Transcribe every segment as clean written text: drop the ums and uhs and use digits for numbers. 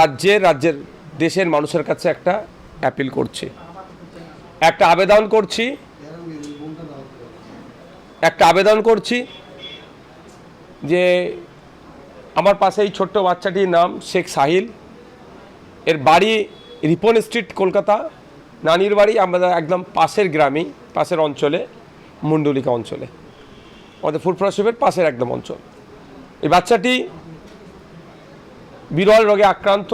রাজ্যের দেশের মানুষের কাছে একটা অ্যাপিল করছি, একটা আবেদন করছি যে আমার পাশে এই ছোট্ট বাচ্চাটির নাম শেখ সাহিল, এর বাড়ি রিপন স্ট্রিট, কলকাতা। নানির বাড়ি আমাদের একদম পাশের গ্রামেই, পাশের অঞ্চলে, মুন্ডলিকা অঞ্চলে, আমাদের ফুরফুরা শরীফের পাশের একদম অঞ্চল। এই বাচ্চাটি বিরল রোগে আক্রান্ত।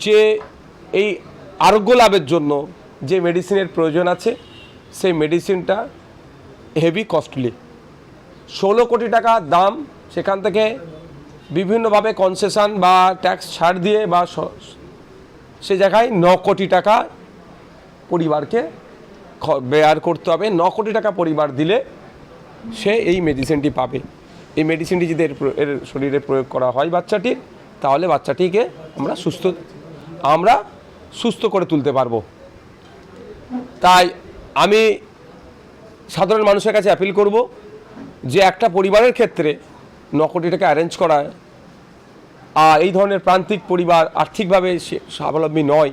যে এই আরোগ্য লাভের জন্য যে মেডিসিনের প্রয়োজন আছে, সেই মেডিসিনটা হেভি কস্টলি, 16 কোটি টাকা দাম। সেখান থেকে বিভিন্নভাবে কনসেশন বা ট্যাক্স ছাড় দিয়ে বা সে জায়গায় 9 কোটি টাকা পরিবারকে বেয়ার করতে হবে। 9 কোটি টাকা পরিবার দিলে সে এই মেডিসিনটি পাবে। এই মেডিসিনটি যদি এর শরীরে প্রয়োগ করা হয় বাচ্চাটির, তাহলে বাচ্চাটিকে আমরা সুস্থ করে তুলতে পারবো। তাই আমি সাধারণ মানুষের কাছে অ্যাপিল করব যে একটা পরিবারের ক্ষেত্রে 9 কোটি টাকা অ্যারেঞ্জ করা, আর এই ধরনের প্রান্তিক পরিবার আর্থিকভাবে স্বাবলম্বী নয়,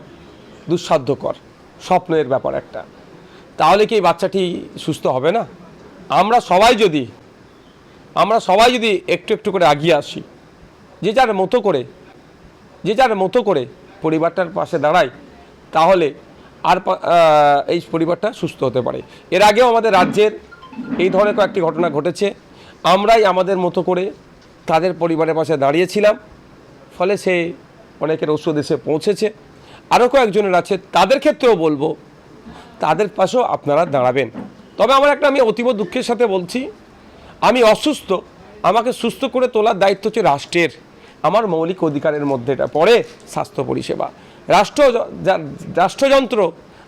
দুঃসাধ্যকর স্বপ্নের ব্যাপার একটা, তাহলে কি এই বাচ্চাটি সুস্থ হবে না? আমরা সবাই যদি একটু একটু করে এগিয়ে আসি, যে যার মতো করে পরিবারটার পাশে দাঁড়াই, তাহলে এই পরিবারটা সুস্থ হতে পারে। এর আগেও আমাদের রাজ্যের এই ধরনের কয়েকটি ঘটনা ঘটেছে, আমরাই আমাদের মতো করে তাদের পরিবারের পাশে দাঁড়িয়েছিলাম, ফলে সে অনেকের ওষুধ এসে পৌঁছেছে। আরও কয়েকজনের আছে, তাদের ক্ষেত্রেও বলবো তাদের পাশেও আপনারা দাঁড়াবেন। তবে আমি অতীব দুঃখের সাথে বলছি, আমি অসুস্থ, আমাকে সুস্থ করে তোলার দায়িত্ব হচ্ছে রাষ্ট্রের। আমার মৌলিক অধিকারের মধ্যে এটা পড়ে স্বাস্থ্য পরিষেবা। রাষ্ট্রযন্ত্র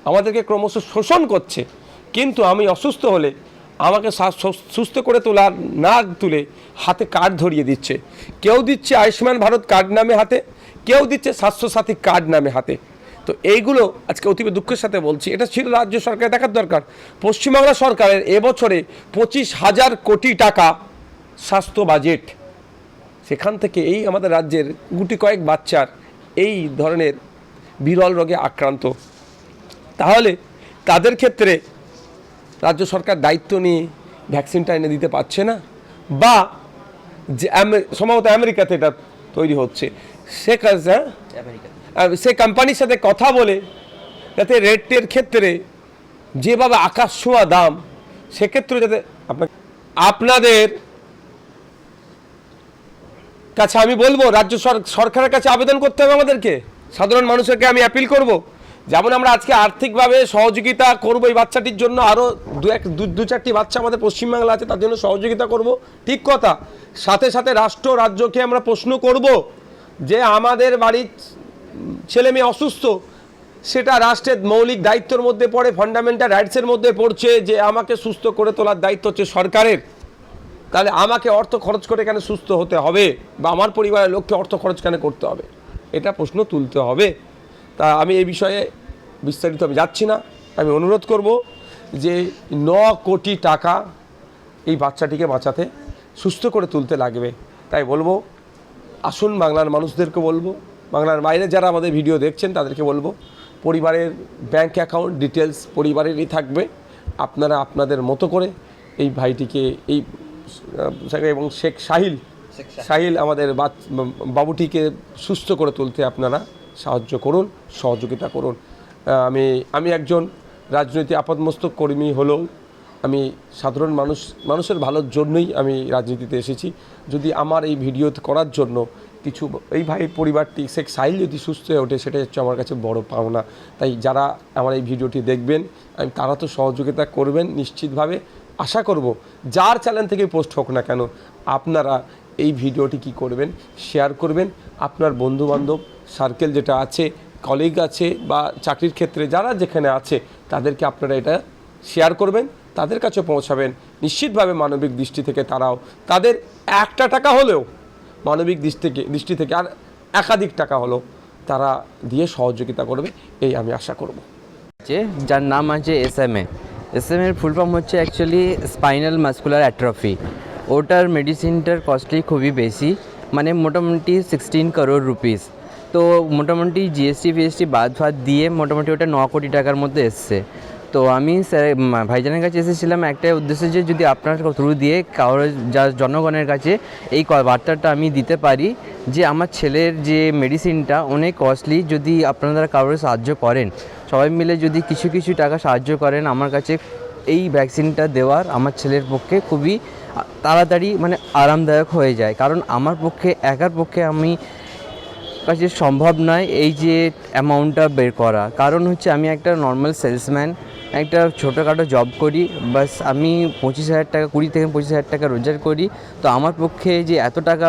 আমাদেরকে ক্রমশ শোষণ করছে, কিন্তু আমি অসুস্থ হলে আমাকে সুস্থ করে তুলে হাতে কার্ড ধরিয়ে দিচ্ছে। কেউ দিচ্ছে আয়ুষ্মান ভারত কার্ড নামে হাতে, কেউ দিচ্ছে স্বাস্থ্যসাথী কার্ড নামে হাতে। তো এইগুলো আজকে অতীব দুঃখের সাথে বলছি, এটা ছিল রাজ্য সরকারের দেখার দরকার। পশ্চিমবাংলা সরকারের এবছরে 25,000 কোটি টাকা স্বাস্থ্য বাজেট, সেখান থেকে এই আমাদের রাজ্যের গুটি কয়েক বাচ্চার এই ধরনের বিরল রোগে আক্রান্ত, তাহলে তাদের ক্ষেত্রে রাজ্য সরকার দায়িত্ব নিয়ে ভ্যাকসিনটা এনে দিতে পারছে না, বা যে সম্ভবত আমেরিকাতে এটা তৈরি হচ্ছে, সে কোম্পানির সাথে কথা বলে যাতে রেটের ক্ষেত্রে যেভাবে আকাশ ছোঁয়া দাম, সেক্ষেত্রে যাতে আপনাদের কাছে আমি বলবো, রাজ্য সরকারের কাছে আবেদন করতে হবে আমাদেরকে, সাধারণ মানুষকে আমি অ্যাপিল করব, যেমন আমরা আজকে আর্থিকভাবে সহযোগিতা করব এই বাচ্চাটির জন্য, আরও দু চারটি বাচ্চা আমাদের পশ্চিমবাংলা আছে, তার জন্য সহযোগিতা করব, ঠিক কথা। সাথে সাথে রাজ্যকে আমরা প্রশ্ন করব যে আমাদের বাড়ির ছেলে মেয়ে অসুস্থ, সেটা রাষ্ট্রের মৌলিক দায়িত্বের মধ্যে পড়ে, ফান্ডামেন্টাল রাইটসের মধ্যে পড়ছে যে আমাকে সুস্থ করে তোলার দায়িত্ব হচ্ছে সরকারের। তাহলে আমাকে অর্থ খরচ করে কেন সুস্থ হতে হবে, বা আমার পরিবারের লোককে অর্থ খরচ কেন করতে হবে, এটা প্রশ্ন তুলতে হবে। তা আমি এই বিষয়ে বিস্তারিত যাচ্ছি না, আমি অনুরোধ করব যে 9 কোটি টাকা এই বাচ্চাটিকে বাঁচাতে, সুস্থ করে তুলতে লাগবে। তাই বলবো, আসুন বাংলার মানুষদেরকে বলবো, বাংলার বাইরে যারা আমাদের ভিডিও দেখছেন তাদেরকে বলবো, পরিবারের ব্যাংক অ্যাকাউন্ট ডিটেলস পরিবারেরই থাকবে, আপনারা আপনাদের মতো করে এই ভাইটিকে এবং শেখ সাহিল আমাদের বাবুটিকে সুস্থ করে তুলতে আপনারা সাহায্য করুন, সহযোগিতা করুন। আমি একজন রাজনৈতিক আপাতমস্তক কর্মী হলেও আমি সাধারণ মানুষের ভালোর জন্যই আমি রাজনীতিতে এসেছি। যদি আমার এই ভিডিও করার জন্য কিছু এই পরিবারটি শেখ সাহিল যদি সুস্থ হয়ে ওঠে, সেটাই হচ্ছে আমার কাছে বড় পাওনা। তাই যারা আমার এই ভিডিওটি দেখবেন, তারা তো সহযোগিতা করবেন নিশ্চিতভাবে। আশা করব যার চ্যানেল থেকে পোস্ট হোক না কেন, আপনারা এই ভিডিওটি কি করবেন, শেয়ার করবেন। আপনার বন্ধুবান্ধব সার্কেল যেটা আছে, কলিগ আছে, বা চাকরির ক্ষেত্রে যারা যেখানে আছে, তাদেরকে আপনারা এটা শেয়ার করবেন, তাদের কাছে পৌঁছাবেন। নিশ্চিতভাবে মানবিক দৃষ্টি থেকে তারাও তাদের 1 টাকা হলেও মানবিক দৃষ্টি থেকে আর একাধিক টাকা হলেও তারা দিয়ে সহযোগিতা করবে, এই আমি আশা করব। যার নাম আছে SMA। এর ফুল ফর্ম হচ্ছে অ্যাকচুয়ালি স্পাইনাল মাস্কুলার অ্যাট্রফি। ওটার মেডিসিনটার কস্টলি খুবই বেশি, মানে মোটামুটি 16 crore রুপিস। তো মোটামুটি জিএসটি ফিএসটি বাদ ফাদ দিয়ে মোটামুটি ওটা 9 কোটি টাকার মধ্যে এসছে। তো আমি স্যার ভাইজানের কাছে এসেছিলাম একটাই উদ্দেশ্য, যে যদি আপনার থ্রু দিয়ে কারো যা জনগণের কাছে এই বার্তাটা আমি দিতে পারি যে আমার ছেলের যে মেডিসিনটা অনেক কস্টলি, যদি আপনারা কারোর সাহায্য করেন, সবাই মিলে যদি কিছু কিছু টাকা সাহায্য করেন আমার কাছে, এই ভ্যাকসিনটা দেওয়ার আমার ছেলের পক্ষে খুবই তাড়াতাড়ি মানে আরামদায়ক হয়ে যায়। কারণ আমার পক্ষে একার পক্ষে আমি কাছে সম্ভব নয় এই যে অ্যামাউন্টটা বের করা। কারণ হচ্ছে আমি একটা নর্মাল সেলসম্যান, একটা ছোটোখাটো জব করি, বাস আমি 25,000 টাকা 20 থেকে 25,000 টাকা রোজগার করি। তো আমার পক্ষে যে এত টাকা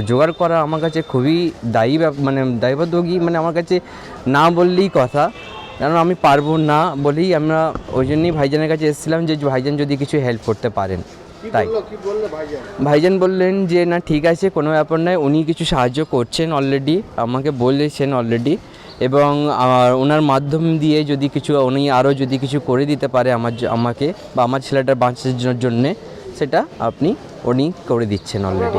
জোগাড় করা আমার কাছে খুবই মানে দায়বদ্ধগী, মানে আমার কাছে না বললেই কথা, কারণ আমি পারবো না বলেই আমরা ওই জন্যই ভাইজানের কাছে এসেছিলাম যে ভাইজান যদি কিছু হেল্প করতে পারেন। তাই ভাইজান বললেন যে না ঠিক আছে, কোনো ব্যাপার নয়, উনি কিছু সাহায্য করছেন অলরেডি, আমাকে বলেছেন অলরেডি, এবং ওনার মাধ্যম দিয়ে যদি কিছু উনি আরও যদি কিছু করে দিতে পারে আমাকে বা আমার ছেলেটার বাঁচানোর জন্যে, সেটা উনি করে দিচ্ছেন অলরেডি।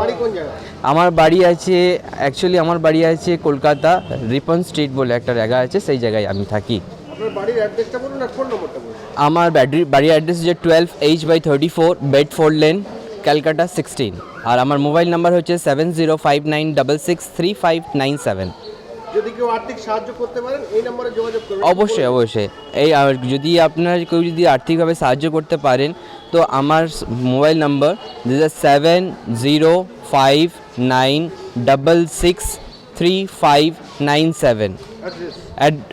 আমার বাড়ি আছে অ্যাকচুয়ালি আমার বাড়ি আছে কলকাতা, রিপন স্ট্রিট বলে একটা জায়গা আছে, সেই জায়গায় আমি থাকি। আমার বাড়ির অ্যাড্রেস হচ্ছে 12H/34 বেডফোর্ড লেন, ক্যালকাটা 16। আর আমার মোবাইল নাম্বার হচ্ছে 7059663597। যদি কেউ আর্থিক সাহায্য করতে পারেন এই নম্বরে যোগাযোগ করুন। অবশ্যই এই যদি আপনার কেউ যদি আর্থিকভাবে সাহায্য করতে পারেন, তো আমার মোবাইল নাম্বার 7059663597।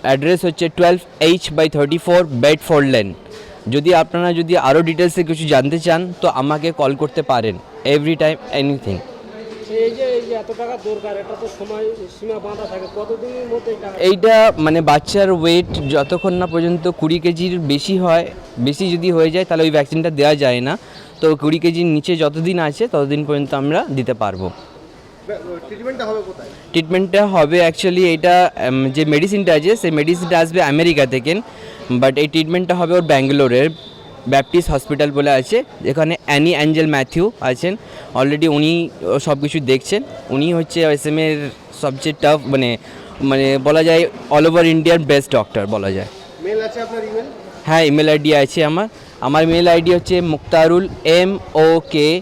অ্যাড্রেস হচ্ছে 12H/34 বেডফোর্ড লেন। যদি আপনারা আরও ডিটেলসে কিছু জানতে চান তো আমাকে কল করতে পারেন, এভরি টাইম এনিথিং। এই যে এত টাকা দরকার, এটা তো সময় সীমা বাঁধা থাকে, কতদিনের মধ্যে এইটা মানে বাচ্চার ওয়েট যতক্ষণ না পর্যন্ত 20 কেজির বেশি হয়, বেশি যদি হয়ে যায় তাহলে ওই ভ্যাকসিনটা দেওয়া যায় না। তো 20 কেজির নিচে যতদিন আছে ততদিন পর্যন্ত আমরা দিতে পারবো। ট্রিটমেন্টটা হবে কোথায়? ট্রিটমেন্টটা হবে অ্যাকচুয়ালি এটা যে মেডিসিনটা আছে সেই মেডিসিনটা আসবে আমেরিকা থেকে, বাট এই ট্রিটমেন্টটা হবে ওর ব্যাঙ্গালোরের ব্যাপটিস্ট হসপিটাল বলে আছে, এখানে অ্যানি অ্যাঞ্জেল ম্যাথিউ আছেন অলরেডি, উনি সব কিছু দেখছেন। উনি হচ্ছে এসএমের সবচেয়ে টাফ মানে বলা যায় অল ওভার ইন্ডিয়ার বেস্ট ডক্টর বলা যায়। মেল আছে আপনার? ইমেল? হ্যাঁ, ইমেল আইডি আছে আমার মেল আইডি হচ্ছে মুক্তারুল MOKTARUL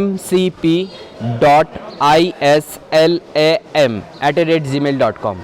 MCP.ISLAM @gmail.com।